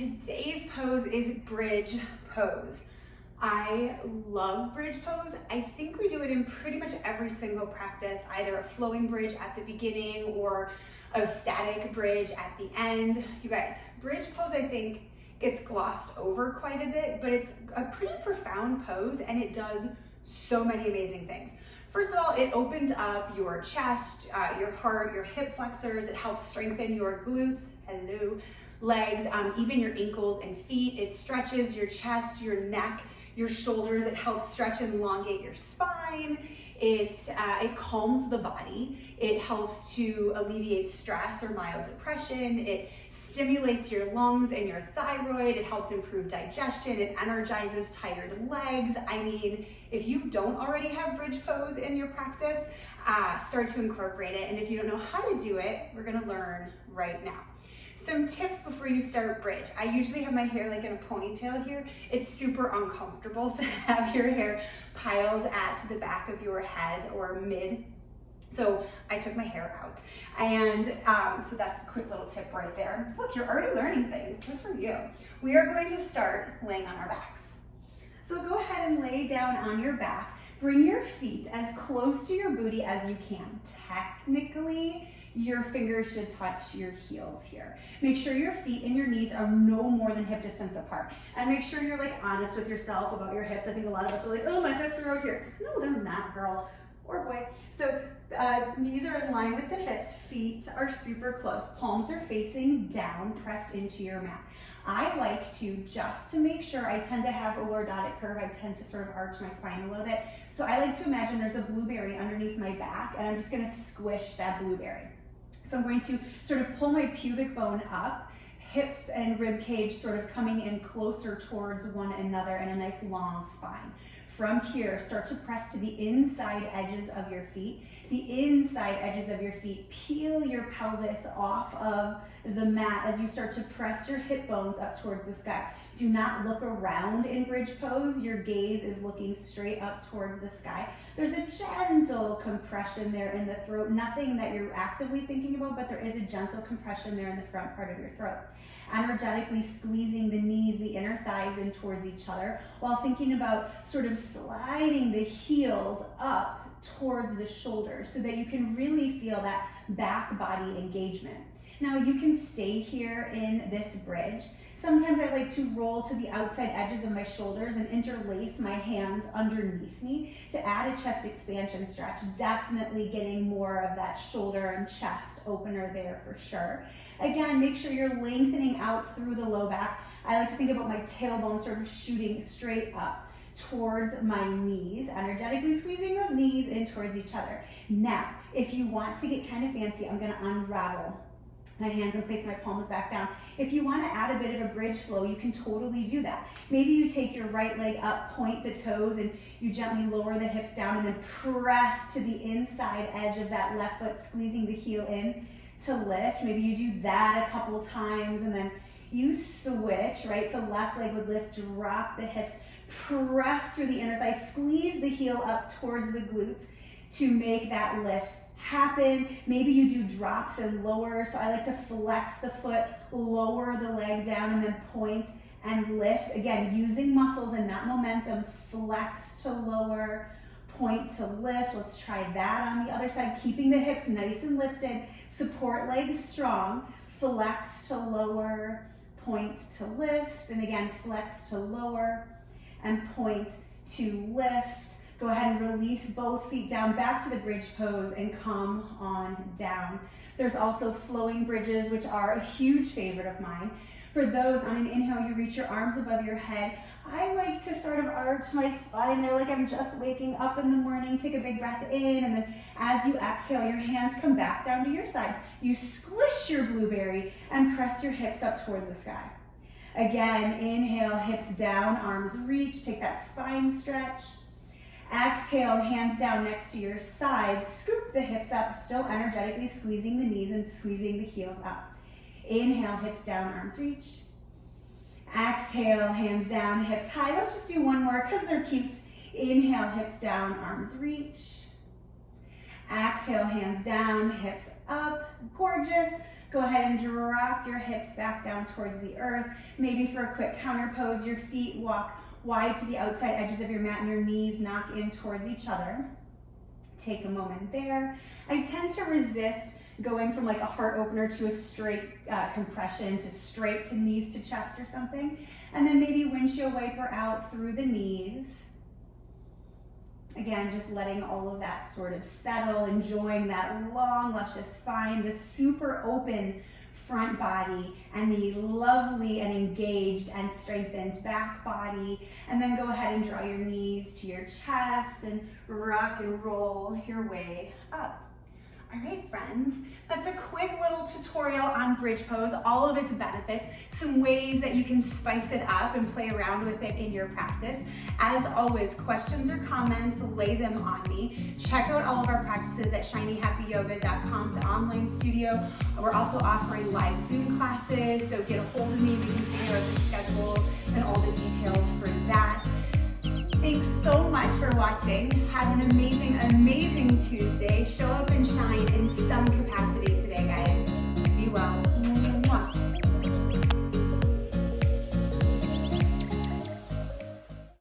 Today's pose is bridge pose. I love bridge pose. I think we do it in pretty much every single practice, either a flowing bridge at the beginning or a static bridge at the end. You guys, bridge pose I think gets glossed over quite a bit, but it's a pretty profound pose and it does so many amazing things. First of all, it opens up your chest, your heart, your hip flexors. It helps strengthen your glutes, legs, even your ankles and feet. It stretches your chest, your neck, your shoulders. It helps stretch and elongate your spine. It calms the body. It helps to alleviate stress or mild depression. It stimulates your lungs and your thyroid. It helps improve digestion. It energizes tired legs. I mean, if you don't already have bridge pose in your practice, start to incorporate it. And if you don't know how to do it, we're gonna learn right now. Some tips before you start bridge. I usually have my hair like in a ponytail here. It's super uncomfortable to have your hair piled at the back of your head or mid. So I took my hair out. And so that's a quick little tip right there. Look, you're already learning things, good for you. We are going to start laying on our backs. So go ahead and lay down on your back. Bring your feet as close to your booty as you can. Technically, your fingers should touch your heels here. Make sure your feet and your knees are no more than hip distance apart. And make sure you're like honest with yourself about your hips. I think a lot of us are like, oh, my hips are out here. No, they're not, girl or boy. So knees are in line with the hips. Feet are super close. Palms are facing down, pressed into your mat. I like to, just to make sure, I tend to have a lordotic curve. I tend to sort of arch my spine a little bit. So I like to imagine there's a blueberry underneath my back and I'm just gonna squish that blueberry. So I'm going to sort of pull my pubic bone up, hips and rib cage sort of coming in closer towards one another and a nice long spine. From here, start to press to the inside edges of your feet. The inside edges of your feet, peel your pelvis off of the mat as you start to press your hip bones up towards the sky. Do not look around in bridge pose. Your gaze is looking straight up towards the sky. There's a gentle compression there in the throat, nothing that you're actively thinking about, but there is a gentle compression there in the front part of your throat. Energetically squeezing the knees, the inner thighs in towards each other, while thinking about sort of sliding the heels up towards the shoulders so that you can really feel that back body engagement. Now you can stay here in this bridge. Sometimes I like to roll to the outside edges of my shoulders and interlace my hands underneath me to add a chest expansion stretch. Definitely getting more of that shoulder and chest opener there for sure. Again, make sure you're lengthening out through the low back. I like to think about my tailbone sort of shooting straight up towards my knees, energetically squeezing those knees in towards each other. Now, if you want to get kind of fancy, I'm gonna unravel my hands and place my palms back down. If you want to add a bit of a bridge flow, you can totally do that. Maybe you take your right leg up, point the toes, and you gently lower the hips down and then press to the inside edge of that left foot, squeezing the heel in to lift. Maybe you do that a couple times and then you switch, right? So left leg would lift, drop the hips, press through the inner thigh, squeeze the heel up towards the glutes to make that lift happen. Maybe you do drops and lower. So I like to flex the foot, lower the leg down, and then point and lift. Again, using muscles and not momentum. Flex to lower, point to lift. Let's try that on the other side. Keeping the hips nice and lifted. Support legs strong. Flex to lower, point to lift. And again, flex to lower and point to lift. Go ahead and release both feet down back to the bridge pose and come on down. There's also flowing bridges, which are a huge favorite of mine. For those, on an inhale, you reach your arms above your head. I like to sort of arch my spine there like I'm just waking up in the morning. Take a big breath in, and then as you exhale, your hands come back down to your sides. You squish your blueberry and press your hips up towards the sky. Again, inhale, hips down, arms reach. Take that spine stretch. Exhale, hands down next to your sides. Scoop the hips up, still energetically squeezing the knees and squeezing the heels up. Inhale, hips down, arms reach. Exhale, hands down, hips high. Let's just do one more because they're cute. Inhale, hips down, arms reach. Exhale, hands down, hips up. Gorgeous. Go ahead and drop your hips back down towards the earth. Maybe for a quick counter pose, your feet walk wide to the outside edges of your mat and your knees knock in towards each other. Take a moment there. I tend to resist going from like a heart opener to a straight compression to straight to knees to chest or something. And then maybe windshield wiper out through the knees. Again, just letting all of that sort of settle, enjoying that long, luscious spine, the super open front body, and the lovely and engaged and strengthened back body. And then go ahead and draw your knees to your chest and rock and roll your way up. All right, friends, that's a quick little tutorial on bridge pose, all of its benefits, some ways that you can spice it up and play around with it in your practice. As always, questions or comments, lay them on me. Check out all of our practices at shinyhappyyoga.com, the online studio. We're also offering live Zoom classes, so get a hold of me. We can figure out the schedule and all the details for that. Thanks so much for watching. Have an amazing, amazing Tuesday. Show up and shine in some capacity.